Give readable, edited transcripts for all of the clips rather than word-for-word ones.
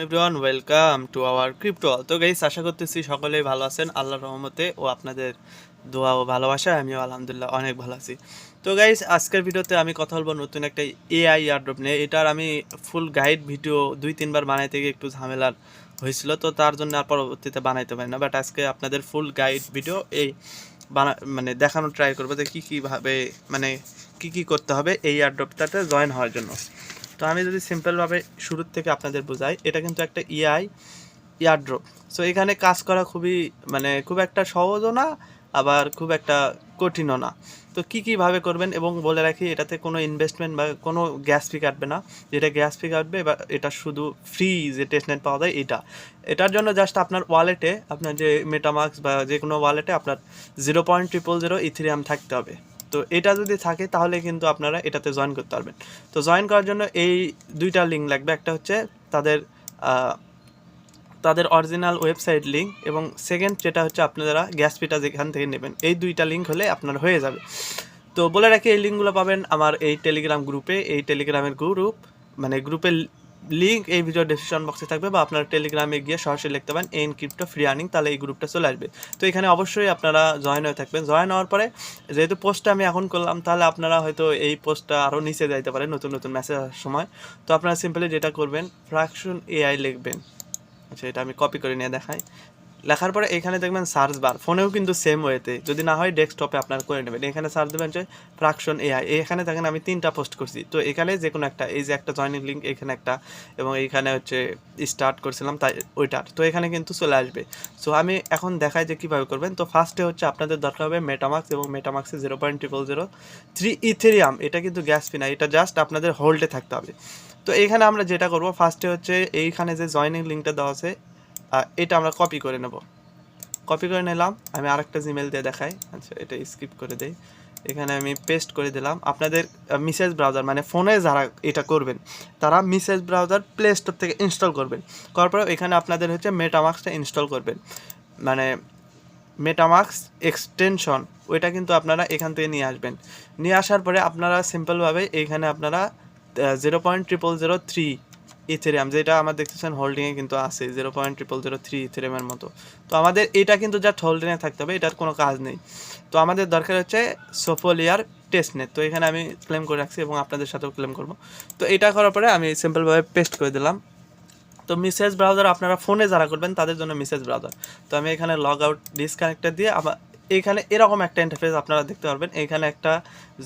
Everyone welcome to our crypto. তো guys, আশা করতেছি সকলেই ভালো আছেন আল্লাহর রহমতে ও আপনাদের দোয়া ও ভালোবাসায় আমিও আলহামদুলিল্লাহ অনেক ভালো আছি। তো গাইস, আজকের ভিডিওতে আমি কথা বলবো নতুন একটা এআই এয়ারড্রপ নিয়ে। এটার আমি ফুল গাইড ভিডিও 2-3 বার বানাইতে গিয়ে একটু ঝামেলার হয়েছিল, তো তার জন্য আর পরবর্তীতে বানাইতে পারি না। বাট আজকে আপনাদের ফুল গাইড ভিডিও এই মানে দেখানো ট্রাই করবো যে কীভাবে মানে কী করতে হবে এই এয়ারড্রপটাতে জয়েন হওয়ার জন্য। তো আমি যদি সিম্পলভাবে শুরুর থেকে আপনাদের বোঝাই, এটা কিন্তু একটা এয়ারড্রপ। সো এখানে কাজ করা খুব একটা সহজও না, আবার খুব একটা কঠিনও না। তো কীভাবে করবেন এবং বলে রাখি, এটাতে কোনো ইনভেস্টমেন্ট বা কোনো গ্যাস ফি কাটবে না। যেটা গ্যাস ফি কাটবে বা এটা শুধু ফ্রি যে টেস্টনেট পাওয়া যায় এটার জন্য জাস্ট আপনার ওয়ালেটে, আপনার যে মেটামাস্ক বা যে কোনো ওয়ালেটে আপনার 0.000 ইথেরিয়াম থাকতে হবে। তো এটা যদি থাকে তাহলে কিন্তু আপনারা এটাতে জয়েন করতে পারবেন। তো জয়েন করার জন্য এই দুইটা লিঙ্ক লাগবে। একটা হচ্ছে তাদের অরিজিনাল ওয়েবসাইট লিঙ্ক, এবং সেকেন্ড যেটা হচ্ছে আপনারা গ্যাস ফিটা যেখান থেকে নেবেন। এই দুইটা লিঙ্ক হলে আপনার হয়ে যাবে। তো বলে রাখি, এই লিঙ্কগুলো পাবেন আমার এই টেলিগ্রাম গ্রুপে। এই টেলিগ্রামের গ্রুপের লিঙ্ক এই ভিডিও ডেসক্রিপশন বক্সে থাকবে, বা আপনারা টেলিগ্রামে গিয়ে সরাসরি লিখতে পারেন এন ক্রিপ্টো ফ্রি আর্নিং, তাহলে এই গ্রুপটা চলে আসবে। তো এখানে অবশ্যই আপনারা জয়েন হয়ে থাকবেন। জয়েন হওয়ার পরে যেহেতু পোস্টটা আমি এখন করলাম, তাহলে আপনারা হয়তো এই পোস্টটা আরও নিচে যাইতে পারেন নতুন নতুন মেসেজ আসার সময়। তো আপনারা সিম্পলি যেটা করবেন, ফ্র্যাকশন এআই লিখবেন। আচ্ছা, এটা আমি কপি করে নিয়ে দেখাই। লেখার পরে এখানে দেখবেন সার্চ বার, ফোনেও কিন্তু সেম ওয়েতে, যদি না হয় ডেস্কটপে আপনারা করে নেবেন। এখানে সার্চ দেবেন যে ফ্র্যাকশন এআই। এখানে দেখেন আমি 3টা পোস্ট করছি। তো এখানে যে কোনো একটা, এই যে একটা জয়েনিং লিঙ্ক এখানে একটা, এবং এইখানে হচ্ছে স্টার্ট করছিলাম তাই ওইটার। তো এখানে কিন্তু চলে আসবে। সো আমি এখন দেখাই যে কীভাবে করবেন। তো ফার্স্টে হচ্ছে আপনাদের দরকার হবে মেটামাস্ক, এবং মেটামাস্কে 0.003 ইথেরিয়াম। এটা কিন্তু গ্যাস ফি না, এটা জাস্ট আপনাদের হোল্ডে থাকতে হবে। তো এইখানে আমরা যেটা করবো, ফার্স্টে হচ্ছে এইখানে যে জয়েনিং লিঙ্কটা দেওয়া আছে, এটা আমরা কপি করে নেব। কপি করে নিলাম, আমি আরেকটা জিমেল দিয়ে দেখাই। আচ্ছা, এটা স্কিপ করে দেই। এখানে আমি পেস্ট করে দিলাম। আপনাদের মেসেজ ব্রাউজার, মানে ফোনে যারা এটা করবেন তারা মেসেজ ব্রাউজার প্লে স্টোর থেকে ইনস্টল করবেন। করার পরে এখানে আপনাদের হচ্ছে মেটামাস্কটা ইনস্টল করবেন, মানে মেটামাস্ক এক্সটেনশন, ওইটা কিন্তু আপনারা এখান থেকে নিয়ে আসবেন। নিয়ে আসার পরে আপনারা সিম্পলভাবে এইখানে আপনারা 0.003 ইথেরিয়াম, যেটা আমার দেখতেছেন হোল্ডিংয়ে কিন্তু আছে 0.003 ইথেরিয়ামের মতো। তো আমাদের এটা কিন্তু জাস্ট হোল্ডিংয়ে থাকতে হবে, এটার কোনো কাজ নেই। তো আমাদের দরকার হচ্ছে সোফোলিয়ার টেস্টনেট। তো এখানে আমি ক্লেম করে রাখছি এবং আপনাদের সাথেও ক্লেম করব। তো এটা করার পরে আমি সিম্পলভাবে পেস্ট করে দিলাম। তো মেসেজ ব্রাউজার আপনারা ফোনে যারা করবেন তাদের জন্য মেসেজ ব্রাউজার। তো আমি এখানে লগ আউট ডিসকানেক্টর দিয়ে আবার এইখানে এরকম একটা ইন্টারফেস আপনারা দেখতে পারবেন। এইখানে একটা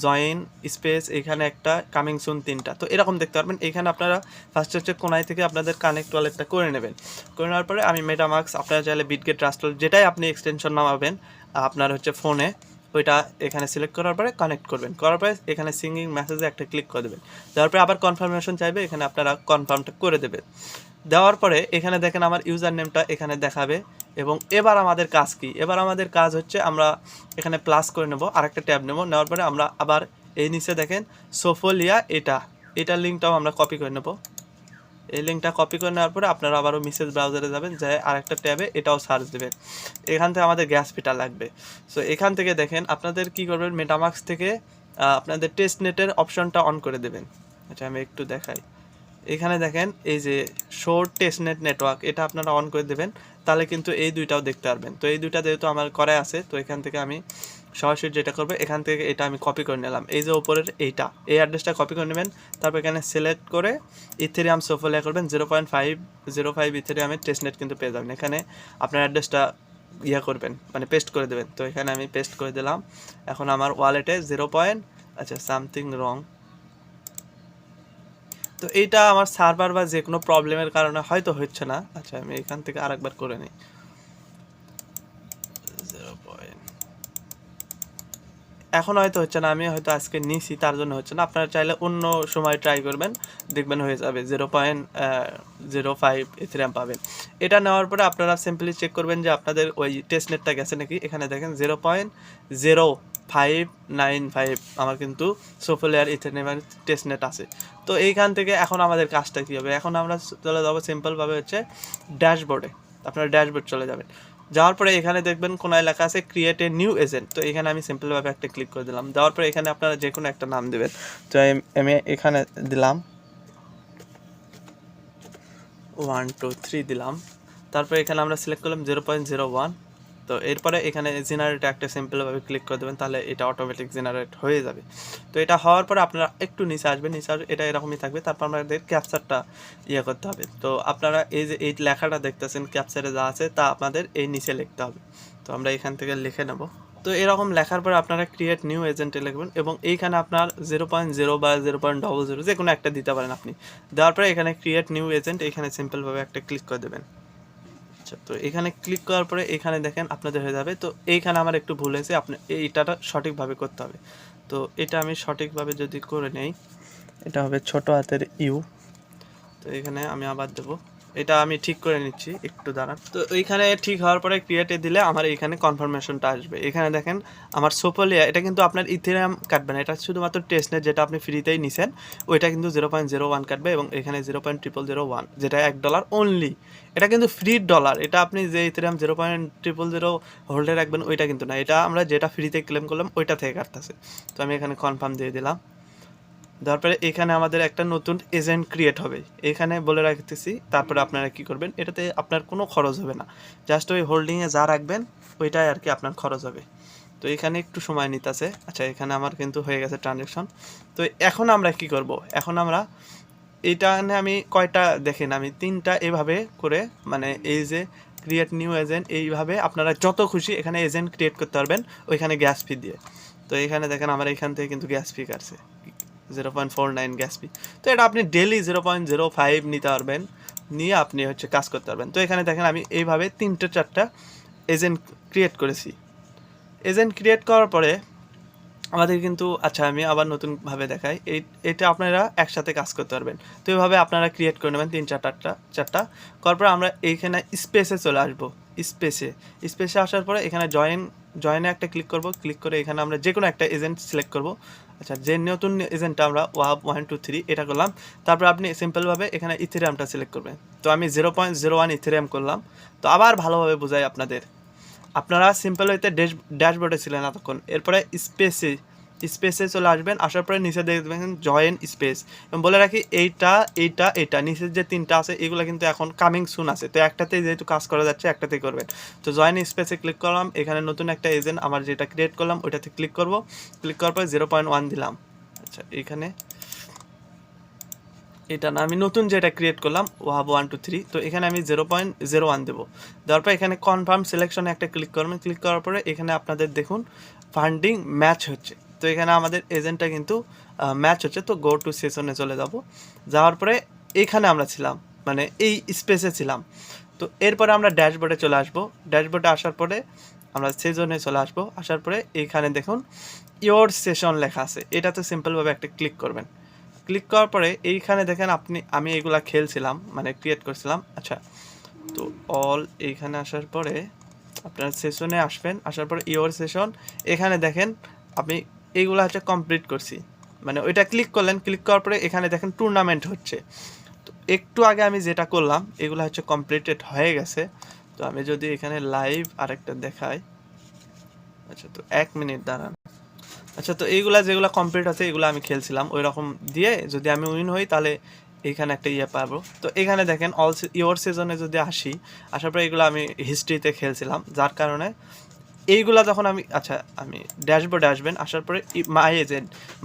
জয়েন স্পেস, এখানে একটা কামিং সুন, 3টা। তো এরকম দেখতে পারবেন। এইখানে আপনারা ফার্স্ট হচ্ছে কোনায় থেকে আপনাদের কানেক্ট ওয়ালেটটা করে নেবেন। করে নেওয়ার পরে আমি মেটামাস্ক, আপনারা চাইলে বিটগেট, ট্রাস্ট ওয়ালেট, যেটাই আপনি এক্সটেনশন নামাবেন আপনার হচ্ছে ফোনে, ওইটা এখানে সিলেক্ট করার পরে কানেক্ট করবেন। করার পরে এখানে সিঙ্গিং মেসেজে একটা ক্লিক করে দেবেন। দেওয়ার পরে আবার কনফার্মেশন চাইবে, এখানে আপনারা কনফার্মটা করে দেবেন। দেওয়ার পরে এখানে দেখেন আমার ইউজার নেমটা এখানে দেখাবে। এবং এবার আমাদের কাজ কি? এবার আমাদের কাজ হচ্ছে আমরা এখানে প্লাস করে নেব, আরেকটা ট্যাব নেব। নেওয়ার পরে আমরা আবার এই নিচে দেখেন সোফোলিয়া, এটার লিঙ্কটাও আমরা কপি করে নেব। এই লিঙ্কটা কপি করে নেওয়ার পরে আপনারা আবারও মেসেজ ব্রাউজারে যাবেন, যে আরেকটা ট্যাবে এটাও সার্চ দেবেন। এখান থেকে আমাদের গ্যাস ফিটা লাগবে। সো এখান থেকে দেখেন আপনাদের কি করবেন, মেটামাস্ক থেকে আপনাদের টেস্টনেটের অপশনটা অন করে দেবেন। আচ্ছা, আমি একটু দেখাই। এখানে দেখেন এই যে শোর টেস্টনেট নেটওয়ার্ক, এটা আপনারা অন করে দেবেন, তাহলে কিন্তু এই দুইটাও দেখতে পারবেন। তো এই দুইটা যেহেতু আমার করাই আছে, তো এখান থেকে আমি সরাসরি যেটা করবো, এখান থেকে এটা আমি কপি করে নিলাম। এই যে উপরের এই অ্যাড্রেসটা কপি করে নেবেন। তারপর এখানে সিলেক্ট করে ইথেরিয়াম সোফোলিয়া করবেন। 0.505 ইথেরিয়ামের টেস্টনেট কিন্তু পেয়ে যাবেন। এখানে আপনার অ্যাড্রেসটা করবেন, মানে পেস্ট করে দেবেন। তো এখানে আমি পেস্ট করে দিলাম। এখন আমার ওয়ালেটে সামথিং রং। তো এইটা আমার সার্ভার বা যে কোনো প্রবলেমের কারণে হয়তো হচ্ছে না। আচ্ছা, আমি এখান থেকে আরেকবার করে নিই। 0. এখন হয়তো হচ্ছে না, আমি হয়তো আজকে নিছি তার জন্য হচ্ছে না। আপনারা চাইলে অন্য সময় ট্রাই করবেন, দেখবেন হয়ে যাবে। 0.05 ইথেরিয়াম পাবেন। এটা নেওয়ার পরে আপনারা সিম্পলি চেক করবেন যে আপনাদের ওই টেস্টনেটটা গেছে নাকি। এখানে দেখেন 0.0595 আমার কিন্তু সোফোলিয়ার ইথেরিয়ামের টেস্টনেট আছে। তো এইখান থেকে এখন আমাদের কাজটা কী হবে, এখন আমরা চলে যাবো সিম্পলভাবে হচ্ছে ড্যাশবোর্ডে। আপনারা ড্যাশবোর্ড চলে যাবেন। যাওয়ার পরে এখানে দেখবেন কোনায় লেখা আছে ক্রিয়েট এ নিউ এজেন্ট। তো এখানে আমি সিম্পলভাবে একটা ক্লিক করে দিলাম। দেওয়ার পরে এখানে আপনারা যে কোনো একটা নাম দেবেন। তো আমি এখানে দিলাম 1 2 3 দিলাম। তারপর এখানে আমরা সিলেক্ট করলাম 0.01। তো এরপরে এখানে জেনারেট একটা সিম্পলভাবে ক্লিক করে দেবেন, তাহলে এটা অটোমেটিক জেনারেট হয়ে যাবে। তো এটা হওয়ার পরে আপনারা একটু নিচে আসবেন, নিচে আসবে এটা এরকমই থাকবে। তারপর আমাদের ক্যাপচারটা করতে হবে। তো আপনারা এই যে এই লেখাটা দেখতেছেন ক্যাপচারে যা আছে তা আপনাদের এই নিচে লিখতে হবে। তো আমরা এখান থেকে লিখে নেব। তো এরকম লেখার পরে আপনারা ক্রিয়েট নিউ এজেন্টে লিখবেন এবং এইখানে আপনার 0.0 বা 0.00 যে কোনো একটা দিতে পারেন আপনি। দেওয়ার পরে এখানে ক্রিয়েট নিউ এজেন্ট এখানে সিম্পলভাবে একটা ক্লিক করে দেবেন। আচ্ছা, তো এখানে ক্লিক করার পরে এখানে দেখেন আপনাদের হয়ে যাবে। তো এইখানে আমার একটু ভুল হয়েছে, আপনি এইটা সঠিকভাবে করতে হবে। তো এটা আমি সঠিকভাবে যদি করে নেই, এটা হবে ছোট হাতের ইউ। তো এখানে আমি আবার দেবো, এটা আমি ঠিক করে নিচ্ছি, একটু দাঁড়ান। তো এইখানে ঠিক হওয়ার পরে ক্রিয়েটে দিলে আমার এইখানে কনফার্মেশনটা আসবে। এখানে দেখেন আমার সোপোলিয়া, এটা কিন্তু আপনার ইথেরিয়াম কাটবে না, এটা শুধুমাত্র টেস্টনেট যেটা আপনি ফ্রিতেই নিছেন ওইটা কিন্তু 0.01 কাটবে এবং এখানে 0.00001 যেটা $1 অনলি। এটা কিন্তু ফ্রি ডলার, এটা আপনি যে ইথেরিয়াম 0.000 হোল্ডে রাখবেন ওইটা কিন্তু না, এটা আমরা যেটা ফ্রিতে ক্লেম করলাম ওইটা থেকে কাটতেছে। তো আমি এখানে কনফার্ম দিয়ে দিলাম। তারপরে এখানে আমাদের একটা নতুন এজেন্ট ক্রিয়েট হবে, এখানে বলে রাখতেছি। তারপরে আপনারা কি করবেন, এটাতে আপনার কোনো খরচ হবে না, জাস্ট ওই হোল্ডিংয়ে যা রাখবেন ওইটাই আর কি আপনার খরচ হবে। তো এখানে একটু সময় নিতেছে। আচ্ছা, এখানে আমার কিন্তু হয়ে গেছে ট্রানজ্যাকশন। তো এখন আমরা কি করব, এখন আমরা এটা আমি কয়টা দেখেন, আমি 3টা এভাবে করে, মানে এই যে ক্রিয়েট নিউ এজেন্ট, এইভাবে আপনারা যত খুশি এখানে এজেন্ট ক্রিয়েট করতে পারবেন ওইখানে গ্যাস ফি দিয়ে। তো এখানে দেখেন আমার এখান থেকে কিন্তু গ্যাস ফি কাটছে 0.49 গ্যাস ফি। তো এটা আপনি ডেলি 0.05 নিতে পারবেন, নিয়ে আপনি কাজ করতে পারবেন। তো এখানে দেখেন আমি এইভাবে 3-4টা এজেন্ট ক্রিয়েট করেছি। এজেন্ট ক্রিয়েট করার পরে আমাদের কিন্তু, আচ্ছা আমি আবার নতুনভাবে দেখাই, এটা আপনারা একসাথে কাজ করতে পারবেন। তো এইভাবে আপনারা ক্রিয়েট করে নেবেন 3-4টা করার পরে আমরা এইখানে স্পেসে চলে আসবো। স্পেসে আসার পরে এখানে জয়েনে একটা ক্লিক করব, ক্লিক করে এখানে আমরা যে কোনো একটা এজেন্ট সিলেক্ট করব। আচ্ছা, যে নতুন এজেন্টটা আমরা ওয়াহাব 1 2 3 এটা করলাম। তারপর আপনি সিম্পলভাবে এখানে ইথেরিয়ামটা সিলেক্ট করবেন। তো আমি 0.01 ইথেরিয়াম করলাম। তো আবার ভালোভাবে বোঝাই আপনাদের, আপনারা সিম্পল হইতে ড্যাশবোর্ডে ছিলেন এতক্ষণ, এরপরে স্পেসে চলে আসবেন। আসার পরে নিচে দেখবেন জয়েন স্পেস, এবং বলে রাখি এইটা নিচের যে 3টা আছে এগুলো কিন্তু এখন কামিং সুন আছে। তো একটাতেই যেহেতু কাজ করা যাচ্ছে একটাতেই করবেন। তো জয়েন স্পেসে ক্লিক করলাম, এখানে নতুন একটা এজেন্ট আমার যেটা ক্রিয়েট করলাম ওইটাতে ক্লিক করব। ক্লিক করার পরে 0.1 দিলাম। আচ্ছা, এখানে এটা না, আমি নতুন যেটা ক্রিয়েট করলাম ওয়াহাব 1 2 3, তো এখানে আমি 0.01 দেবো। দেওয়ার পর এখানে কনফার্ম সিলেকশনে একটা ক্লিক করবেন। ক্লিক করার পরে এখানে আপনাদের দেখুন ফান্ডিং ম্যাচ হচ্ছে। তো এখানে আমাদের এজেন্টটা কিন্তু ম্যাচ হচ্ছে। তো গো টু সেশনে চলে যাব। যাওয়ার পরে এখানে আমরা ছিলাম, মানে এই স্পেসে ছিলাম। তো এরপরে আমরা ড্যাশবোর্ডে চলে আসবো। ড্যাশবোর্ডে আসার পরে আমরা সেশনে চলে আসবো। আসার পরে এইখানে দেখুন ইয়োর সেশন লেখা আছে, এটাতে সিম্পলভাবে একটা ক্লিক করবেন। ক্লিক করার পরে এইখানে দেখেন আমি এগুলা খেলছিলাম, মানে ক্রিয়েট করছিলাম। আচ্ছা, তো অল এইখানে আসার পরে আপনার সেশনে আসবেন। আসার পরে ইয়োর সেশন, এখানে দেখেন আমি এইগুলা কমপ্লিট করছি, মানে ওইটা ক্লিক করলেন। ক্লিক করার পরে এখানে দেখেন টুর্নামেন্ট হচ্ছে। তো একটু আগে আমি যেটা করলাম এগুলো কমপ্লিটেড হয়ে গেছে। তো আমি যদি এখানে লাইভ আরেকটা দেখাই, আচ্ছা তো 1 মিনিট দাঁড়ান। আচ্ছা, তো এইগুলা যেগুলো কমপ্লিট আছে এগুলো আমি খেলছিলাম, ওই রকম দিয়ে যদি আমি উইন হই তাহলে এইখানে একটা পাবো। তো এখানে দেখেন অল ইয়োর সিজনে যদি আসার পরে এগুলো আমি হিস্ট্রিতে খেলছিলাম, যার কারণে এইগুলা যখন আমি ড্যাশবোর্ডে আসবেন। আসার পরে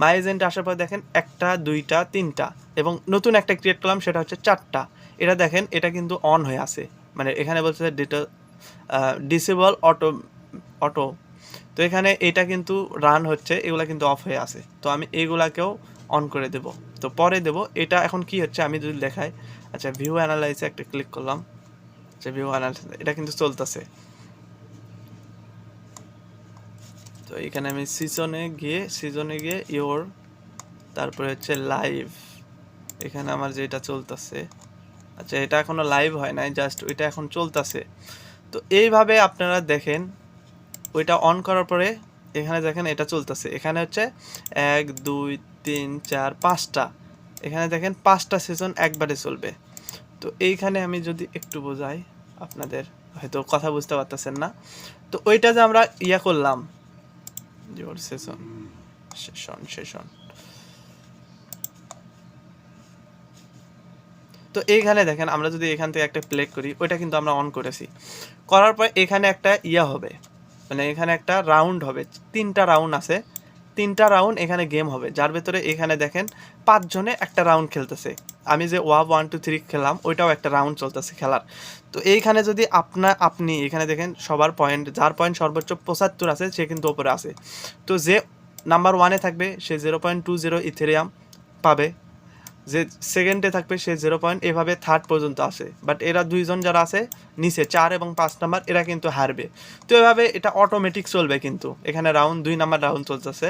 মাই এজেন্টে আসার পরে দেখেন 1টা 2টা 3টা এবং নতুন একটা ক্রিয়েট করলাম সেটা হচ্ছে 4টা। এটা দেখেন এটা কিন্তু অন হয়ে আছে, মানে এখানে বলছে ডিসেবল অটো। তো এখানে এটা কিন্তু রান হচ্ছে, এগুলা কিন্তু অফ হয়ে আছে। তো আমি এইগুলাকেও অন করে দেব, তো পরে দেব। এটা এখন কি হচ্ছে আমি যদি দেখাই, আচ্ছা ভিউ অ্যানালাইসে একটা ক্লিক করলাম। আচ্ছা, ভিউ অ্যানালাইসিস এটা কিন্তু চলতেছে। তো এখানে আমি সিজনে গিয়ে ইয়োর, তারপরে লাইভ, এখানে আমার যেটা চলতেছে। আচ্ছা, এটা এখনো লাইভ হয় নাই, জাস্ট ওইটা এখন চলতেছে। তো এইভাবে আপনারা দেখেন ওইটা অন করার পরে এখানে দেখেন এটা চলতেছে। এখানে 1 2 3 4 5টা, এখানে দেখেন 5টা সেশন একবারে চলবে। তো এইখানে আমি যদি একটু বোঝাই, আপনাদের হয়তো কথা বুঝতে পারতেছেন না। তো ওইটা যে আমরা করলাম, ইয়োর সেশন তো এইখানে দেখেন আমরা যদি এখান থেকে একটা প্লে করি, ওইটা কিন্তু আমরা অন করেছি। করার পর এখানে একটা হবে, মানে এখানে একটা রাউন্ড হবে, 3টা রাউন্ড আছে, 3টা রাউন্ড এখানে গেম হবে, যার ভেতরে এখানে দেখেন 5 জনে একটা রাউন্ড খেলতেছে। আমি যে ওয়াব 1 2 3 খেললাম, ওইটাও একটা রাউন্ড চলতেছে খেলার। তো এইখানে যদি আপনি এখানে দেখেন সবার পয়েন্ট, যার পয়েন্ট সর্বোচ্চ 75 আছে সে কিন্তু ওপরে আছে। তো যে নাম্বার 1-এ থাকবে সে 0.20 ইথেরিয়াম পাবে, যে সেকেন্ডে থাকবে সে 0 এভাবে থার্ড পর্যন্ত আসে। বাট এরা 2 জন যারা আছে নিচে 4 এবং 5 নাম্বার, এরা কিন্তু হারবে। তো এভাবে এটা অটোমেটিক চলবে, কিন্তু এখানে রাউন্ড 2 নাম্বার রাউন্ড চলতেছে।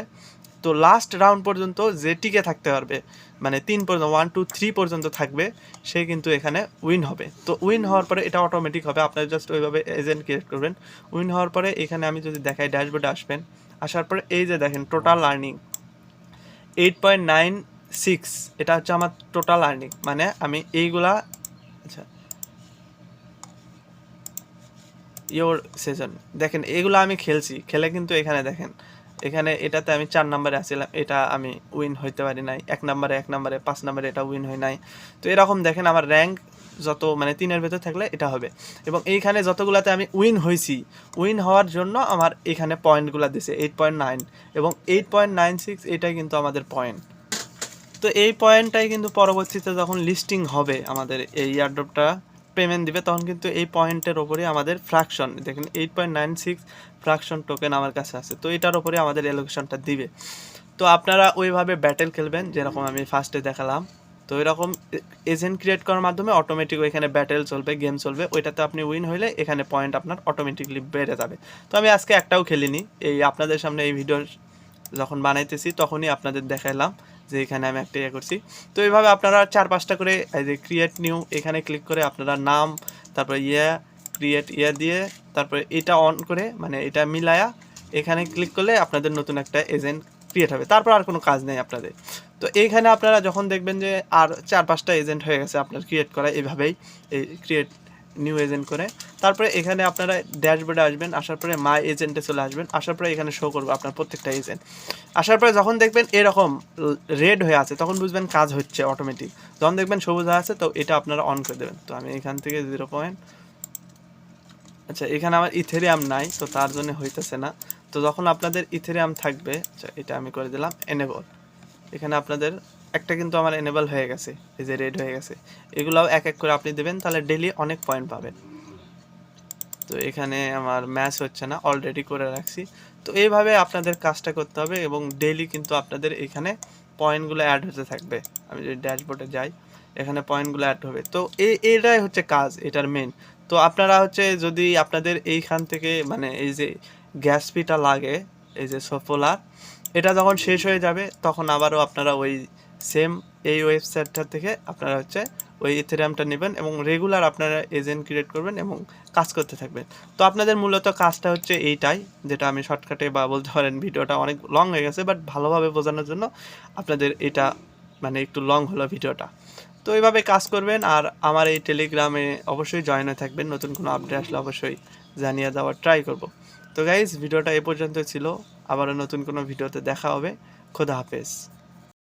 তো লাস্ট রাউন্ড পর্যন্ত যে টিকে থাকতে পারবে, মানে 3 পর্যন্ত 1 2 3 পর্যন্ত থাকবে, সে কিন্তু এখানে উইন হবে। তো উইন হওয়ার পরে এটা অটোমেটিক হবে, আপনারা জাস্ট ওইভাবে এজেন্ট ক্রিয়েট করবেন। উইন হওয়ার পরে এখানে আমি যদি দেখাই ড্যাশবোর্ডে আসবেন, আসার পরে এই যে দেখেন টোটাল আর্নিং 8.96, এটা হচ্ছে আমার টোটাল আর্নিং। মানে আমি এইগুলা, আচ্ছা ইয়োর সেজন দেখেন এগুলো আমি খেলছি, খেলে কিন্তু এখানে দেখেন এখানে এটাতে আমি 4 নম্বরে আসছিলাম, এটা আমি উইন হইতে পারি নাই। 1 নম্বরে 5 নম্বরে এটা উইন হয় নাই। তো এরকম দেখেন আমার র্যাঙ্ক যত মানে 3-এর ভেতর থাকলে এটা হবে। এবং এইখানে যতগুলাতে আমি উইন হয়েছি, উইন হওয়ার জন্য আমার এখানে পয়েন্টগুলো দিছে 8.9 এবং 8.96, এটাই কিন্তু আমাদের পয়েন্ট। তো এই পয়েন্টটাই কিন্তু পরবর্তীতে যখন লিস্টিং হবে, আমাদের এই এয়ারড্রপটা পেমেন্ট দিবে, তখন কিন্তু এই পয়েন্টের ওপরে আমাদের ফ্র্যাকশন দেখেন 8.96 ফ্র্যাকশন টোকেন আমার কাছে আছে। তো এটার ওপরে আমাদের অ্যালোকেশনটা দিবে। তো আপনারা ওইভাবে ব্যাটেল খেলবেন যেরকম আমি ফার্স্টে দেখালাম। তো এরকম এজেন্ট ক্রিয়েট করার মাধ্যমে অটোমেটিক ওইখানে ব্যাটেল চলবে, গেম চলবে, ওইটাতে আপনি উইন হইলে এখানে পয়েন্ট আপনার অটোমেটিকলি বেড়ে যাবে। তো আমি আজকে একটাও খেলিনি, এই আপনাদের সামনে এই ভিডিও যখন বানাইতেছি তখনই আপনাদের দেখাইলাম যে এখানে আমি একটা করছি। তো এইভাবে আপনারা 4-5টা করে এই যে ক্রিয়েট নিউ এখানে ক্লিক করে আপনারা নাম, তারপরে ক্রিয়েট দিয়ে তারপরে এটা অন করে মানে এটা মিলায়া এখানে ক্লিক করলে আপনাদের নতুন একটা এজেন্ট ক্রিয়েট হবে। তারপর আর কোনো কাজ নেই আপনাদের। তো এইখানে আপনারা যখন দেখবেন যে আর 4-5টা এজেন্ট হয়ে গেছে আপনার ক্রিয়েট করা, এইভাবেই এই ক্রিয়েট নিউ এজেন্ট করে তারপরে এখানে আপনারা ড্যাশবোর্ডে আসবেন, আসার পরে মাই এজেন্টে চলে আসবেন, আসার পরে এখানে শো করবে আপনার প্রত্যেকটা এজেন্ট। আসার পরে যখন দেখবেন এরকম রেড হয়ে আছে তখন বুঝবেন কাজ হচ্ছে অটোমেটিক। যখন দেখবেন সবুজ হয়ে আছে তো এটা আপনারা অন করে দেবেন। তো আমি এখান থেকে 0. আচ্ছা এখানে আমার ইথেরিয়াম নাই, তো তার জন্য হইতেছে না। তো যখন আপনাদের ইথেরিয়াম থাকবে, আচ্ছা এটা আমি করে দিলাম এনেবল। এখানে আপনাদের একটা কিন্তু আমার এনেবল হয়ে গেছে, এই যে রেড হয়ে গেছে। এগুলাও এক এক করে আপনি দেবেন, তাহলে ডেলি অনেক পয়েন্ট পাবেন। তো এখানে আমার ম্যাচ হচ্ছে না, অলরেডি করে রাখছি। তো এইভাবে আপনাদের কাজটা করতে হবে এবং ডেইলি কিন্তু আপনাদের এখানে পয়েন্টগুলো অ্যাড হতে থাকবে। আমি যদি ড্যাশবোর্ডে যাই এখানে পয়েন্টগুলো অ্যাড হবে। তো এটাই হচ্ছে কাজ, এটার মেন। তো আপনারা হচ্ছে যদি আপনাদের এইখান থেকে মানে এই যে গ্যাস ফিটা লাগে, এই যে সফলার, এটা যখন শেষ হয়ে যাবে তখন আবারও আপনারা ওই সেম এই ওয়েবসাইটটা থেকে আপনারা হচ্ছে ওই ইথেরিয়ামটা নেবেন এবং রেগুলার আপনারা এজেন্ট ক্রিয়েট করবেন এবং কাজ করতে থাকবেন। তো আপনাদের মূলত কাজটা হচ্ছে এইটাই, যেটা আমি শর্টকাটে বা বলতে পারেন ভিডিওটা অনেক লং হয়ে গেছে, বাট ভালোভাবে বোঝানোর জন্য আপনাদের এটা মানে একটু লং হলো ভিডিওটা। তো এইভাবে কাজ করবেন আর আমার এই টেলিগ্রামে অবশ্যই জয়েন হয়ে থাকবেন, নতুন কোনো আপডেট আসলে অবশ্যই জানিয়ে দেওয়ার ট্রাই করব। তো গাইজ ভিডিওটা এ পর্যন্ত ছিল, আবারও নতুন কোনো ভিডিওতে দেখা হবে। খোদা হাফেজ।